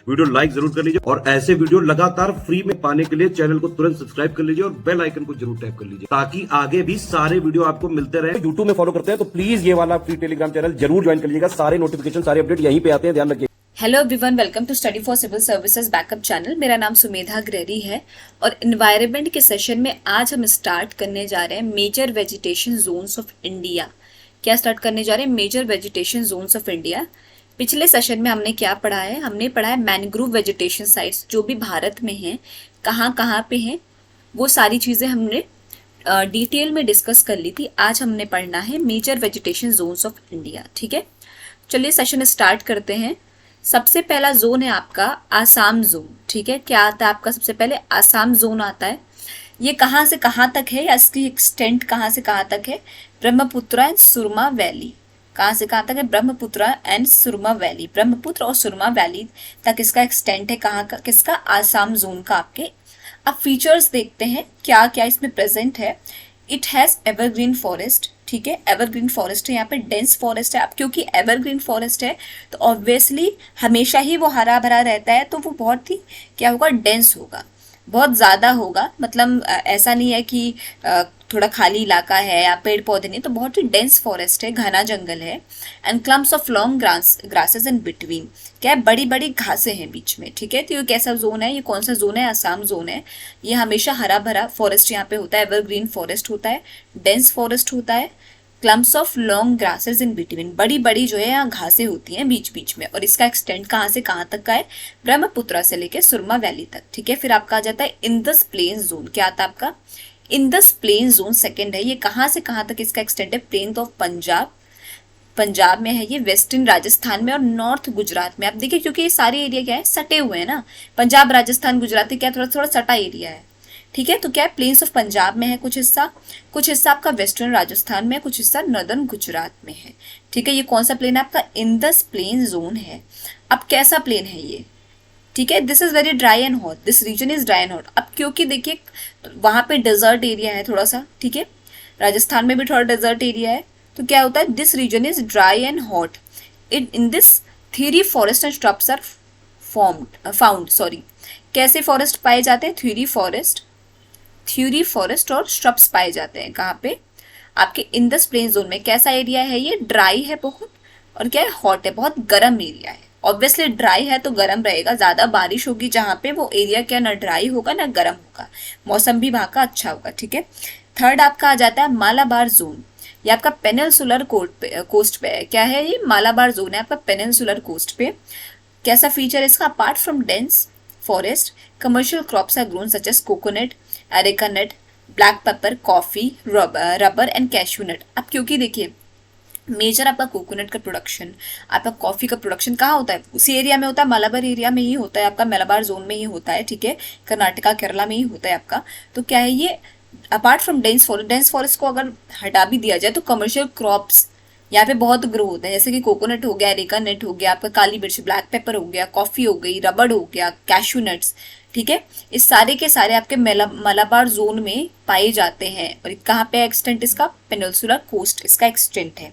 Video like जरूर कर लीजिए और ऐसे वीडियो लगातार फ्री में पाने के लिए चैनल को तुरंत सब्सक्राइब कर लीजिए और बेल आइकन को जरूर टैप कर लीजिए ताकि आगे भी सारे वीडियो आपको मिलते रहे। यूट्यूब में फॉलो करते हैं तो प्लीज ये वाला फ्री टेलीग्राम चैनल जरूर ज्वाइन कर लीजिएगा। सारे नोटिफिकेशन सारे अपडेट यहीं पे आते हैं, ध्यान रखिए। Hello everyone, welcome to study for civil services backup channel. मेरा नाम सुमेधा ग्रेरी है और एनवायरनमेंट के सेशन में आज हम स्टार्ट करने जा रहे हैं major vegetation zones of India. क्या स्टार्ट करने जा रहे हैं? Major vegetation zones of India. पिछले सेशन में हमने क्या पढ़ा है? हमने पढ़ा है मैनग्रोव वेजिटेशन साइट्स जो भी भारत में हैं, कहाँ कहाँ पे हैं, वो सारी चीज़ें हमने डिटेल में डिस्कस कर ली थी। आज हमने पढ़ना है major vegetation zones of India. ठीक है, चलिए सेशन स्टार्ट करते हैं। सबसे पहला जोन है आपका आसाम जोन। ठीक है, क्या आता है आपका? सबसे पहले आसाम जोन आता है। ये कहाँ से कहाँ तक है या इसकी एक्सटेंट कहाँ से कहाँ तक है? Brahmaputra and Surma valley. कहाँ से कहाँ तक है? Brahmaputra and Surma valley. ब्रह्मपुत्र और सुरमा वैली तक इसका एक्सटेंट है। कहाँ का? किसका? आसाम जोन का। आपके अब फीचर्स देखते हैं क्या क्या इसमें प्रेजेंट है। It has evergreen forest. ठीक है, एवरग्रीन फॉरेस्ट है, यहाँ पे डेंस फॉरेस्ट है। अब क्योंकि एवरग्रीन फॉरेस्ट है तो ऑब्वियसली हमेशा ही वो हरा भरा रहता है, तो वो बहुत ही क्या होगा? डेंस होगा, बहुत ज़्यादा होगा। मतलब ऐसा नहीं है कि थोड़ा खाली इलाका है या पेड़ पौधे नहीं, तो बहुत ही डेंस फॉरेस्ट है, घना जंगल है। And clumps of long grasses in between. क्या है? बड़ी बड़ी घासें हैं बीच में। ठीक है, तो ये कैसा जोन है? ये कौन सा जोन है? आसाम जोन है। ये हमेशा हरा भरा फॉरेस्ट यहाँ पे होता है, एवरग्रीन फॉरेस्ट होता है, डेंस फॉरेस्ट होता है। Clumps of long grasses in between, बड़ी बड़ी जो है यहाँ घासें होती हैं बीच बीच में। और इसका एक्सटेंड कहाँ से कहाँ तक का है? ब्रह्मपुत्रा से लेकर सुरमा वैली तक। ठीक है, फिर आपका आ जाता है इंदस प्लेन जोन। क्या आता है आपका? इंदस प्लेन जोन सेकंड है। ये कहाँ से कहाँ तक इसका एक्सटेंड है? प्लेन ऑफ पंजाब, पंजाब में है ये, वेस्टर्न राजस्थान में और नॉर्थ गुजरात में। आप देखिए क्योंकि ये सारे एरिया क्या है? सटे हुए हैं ना। पंजाब, राजस्थान, गुजरात क्या थोड़ा थोड़ा सटा एरिया है। ठीक है, तो क्या है? प्लेन्स ऑफ पंजाब में है कुछ हिस्सा आपका वेस्टर्न राजस्थान में, कुछ हिस्सा नॉर्दर्न गुजरात में है। ठीक है, ये कौन सा प्लेन है आपका? इंदस प्लेन जोन है। अब कैसा प्लेन है ये? ठीक है, this is very dry and hot, this region is dry and hot. अब क्योंकि देखिए वहां पे डेजर्ट एरिया है थोड़ा सा। ठीक है, राजस्थान में भी थोड़ा डेजर्ट एरिया है, तो क्या होता है? This region is dry and hot. In this theory forest and shrubs are found. कैसे फॉरेस्ट पाए जाते हैं? थ्योरी फॉरेस्ट और श्रब्स पाए जाते हैं। कहाँ पे? आपके इंदस प्लेन जोन में। कैसा एरिया है ये? ड्राई है बहुत, और क्या है? हॉट है, बहुत गर्म एरिया है। ऑब्वियसली ड्राई है तो गर्म रहेगा, ज्यादा बारिश होगी जहाँ पे वो एरिया क्या ना ड्राई होगा ना गर्म होगा, मौसम भी वहाँ का अच्छा होगा। ठीक है, थर्ड आपका आ जाता है मालाबार जोन। ये आपका पेनिनसुलर कोस्ट पे है। क्या है ये? मालाबार जोन है आपका पेनिनसुलर कोस्ट पे। कैसा फीचर है इसका? Apart from dense forest, commercial crops are grown such as coconut, areca nut, black pepper, coffee, rubber and cashew nut. अब क्योंकि देखिए मेजर आपका कोकोनट का प्रोडक्शन, आपका कॉफी का प्रोडक्शन कहाँ होता है? उसी एरिया में होता है, मालाबार एरिया में ही होता है आपका, मलाबार जोन में ही होता है। ठीक है, कर्नाटका केरला में ही होता है आपका। तो क्या है ये? अपार्ट फ्रॉम डेंस फॉरेस्ट को अगर हटा भी दिया जाए तो कमर्शियल क्रॉप्स यहाँ पे बहुत ग्रो होते हैं, जैसे कि कोकोनट हो गया, एरेका नट हो गया, आपका काली मिर्च, ब्लैक पेपर हो गया, कॉफी हो गई, रबड़ हो गया, कैश्यू नट्स। ठीक है, इस सारे के सारे आपके मलाबार जोन में पाए जाते हैं। और कहाँ पे एक्सटेंट इसका? पेनिनसुलर कोस्ट इसका एक्सटेंट है,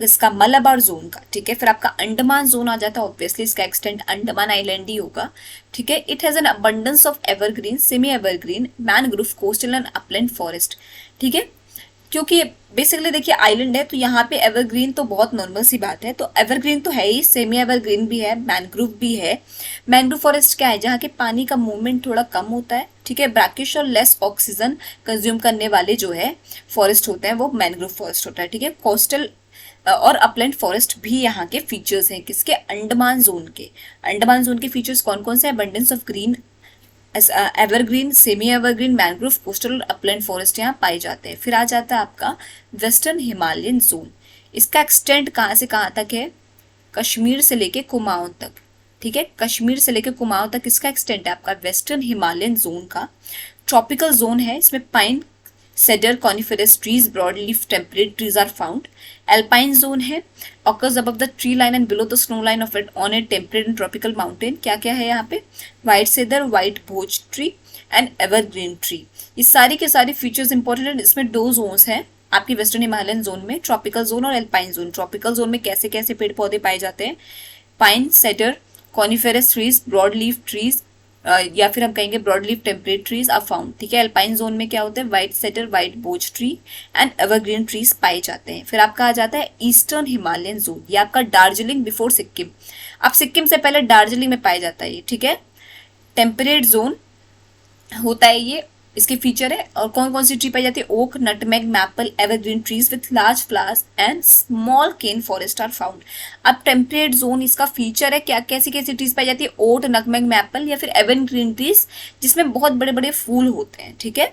इसका मलाबार जोन का। ठीक है, फिर आपका अंडमान जोन आ जाता है। ऑब्वियसली इसका एक्सटेंट अंडमान आइलैंड ही होगा। ठीक है, it has an abundance of evergreen, semi evergreen, mangrove, coastal and upland forest. ठीक है, क्योंकि बेसिकली देखिए आइलैंड है तो यहाँ पे एवरग्रीन तो बहुत नॉर्मल सी बात है, तो एवरग्रीन तो है ही, सेमी एवरग्रीन भी है, मैनग्रोव भी है। मैनग्रोव फॉरेस्ट क्या है? जहाँ के पानी का मूवमेंट थोड़ा कम होता है। ठीक है, ब्रैकिश और लेस ऑक्सीजन कंज्यूम करने वाले जो है फॉरेस्ट होते हैं वो मैनग्रोव फॉरेस्ट होता है। ठीक है, कोस्टल और अपलैंड फॉरेस्ट भी यहाँ के फीचर्स हैं। किसके? अंडमान जोन के। अंडमान जोन के फीचर्स कौन कौन से? Abundance of green, evergreen, semi evergreen, mangrove, coastal और अपलैंड फॉरेस्ट यहाँ पाए जाते हैं। फिर आ जाता है आपका वेस्टर्न हिमालयन जोन। इसका एक्सटेंट कहाँ से कहाँ तक है? कश्मीर से लेके कुमाऊं तक। ठीक है, कश्मीर से लेके कुमाऊं तक इसका एक्सटेंट है आपका वेस्टर्न हिमालयन जोन का। ट्रॉपिकल जोन है, इसमें pine, cedar, coniferous trees, broadleaf temperate trees are found. Alpine zone है, occurs above the tree line and below the snow line of it on a temperate and tropical mountain. क्या क्या है यहाँ पे? White cedar, white Bhoj tree and evergreen tree. ये सारी के सारे फीचर्स इंपॉर्टेंट है। इसमें दो जोन्स हैं आपकी वेस्टर्न हिमालयन जोन में, ट्रॉपिकल जोन और एल्पाइन जोन। ट्रॉपिकल जोन में कैसे कैसे पेड़ पौधे पाए जाते हैं? Pine, cedar coniferous trees, broad leaf trees, या फिर हम कहेंगे broad leaf temperate trees are found. ठीक है, अल्पाइन जोन में क्या होता है, white cedar, white birch tree and evergreen trees पाए जाते हैं। फिर आपका आ जाता है ईस्टर्न हिमालयन जोन, ये आपका दार्जिलिंग बिफोर सिक्किम। अब सिक्किम से पहले दार्जिलिंग में पाया जाता है ये। ठीक है, टेम्परेट जोन होता है ये, इसके फीचर है। और कौन कौन सी ट्री पाई जाती है, oak, nutmeg, maple, evergreen trees with large flowers and small cane forest are found. अब टेम्परेट जोन इसका फीचर है क्या, कैसी कैसी ट्रीज पाई जाती है, ओट, नटमेग, मैपल या फिर एवरग्रीन ट्रीज जिसमें बहुत बड़े बड़े फूल होते हैं। ठीक है,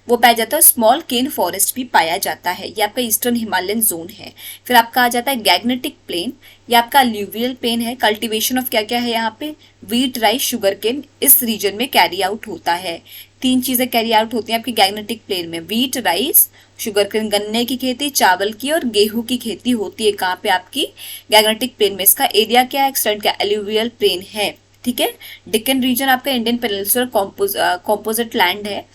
वो पाया जाता है। स्मॉल केन फॉरेस्ट भी पाया जाता है। ये आपका ईस्टर्न हिमालयन जोन है। फिर आपका आ जाता है गैग्नेटिक प्लेन, ये आपका अल्यूवियल प्लेन है। कल्टीवेशन ऑफ क्या क्या है यहाँ पे, व्हीट, राइस, शुगर केन इस रीजन में कैरी आउट होता है। 3 चीजें कैरी आउट होती हैं आपकी गैग्नेटिक प्लेन में, व्हीट, राइस, शुगर केन, गन्ने की खेती, चावल की और गेहूं की खेती होती है। कहाँ पे, आपकी गैग्नेटिक प्लेन में। इसका एरिया क्या है, एक्सटेंट क्या, एल्यूवियल प्लेन है। ठीक है, डेक्कन रीजन आपका इंडियन पेनिनसुलर कॉम्पोजिट लैंड है।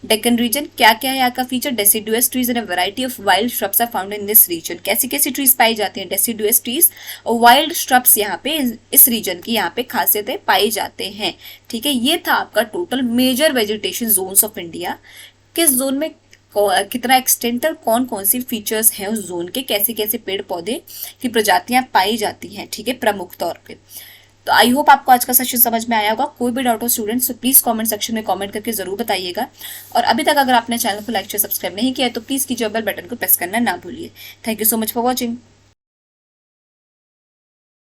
डेक्कन रीजन क्या क्या है यहाँ का feature, deciduous trees and a variety of wild shrubs are found in this region. कैसी कैसी ट्रीज पाई जाती हैं, डेसिडुअस ट्रीज और वाइल्ड श्रब्स यहाँ पे इस रीजन की यहाँ पे खासियतें पाई जाते हैं। ठीक है, ये था आपका total major vegetation zones of India. किस जोन में कितना एक्सटेंट और कौन कौन सी फीचर्स हैं उस जोन के, कैसे कैसे पेड़ पौधे की प्रजातियां पाई जाती हैं। ठीक है, प्रमुख तौर पे। तो आई होप आपको आज का सेशन समझ में आया होगा। कोई भी डाउट हो स्टूडेंट्स तो प्लीज कमेंट सेक्शन में कमेंट करके जरूर बताइएगा। और अभी तक अगर आपने चैनल को लाइक या सब्सक्राइब नहीं किया है तो प्लीज कीजिए, बेल बटन को प्रेस करना ना भूलिए। Thank you so much for watching.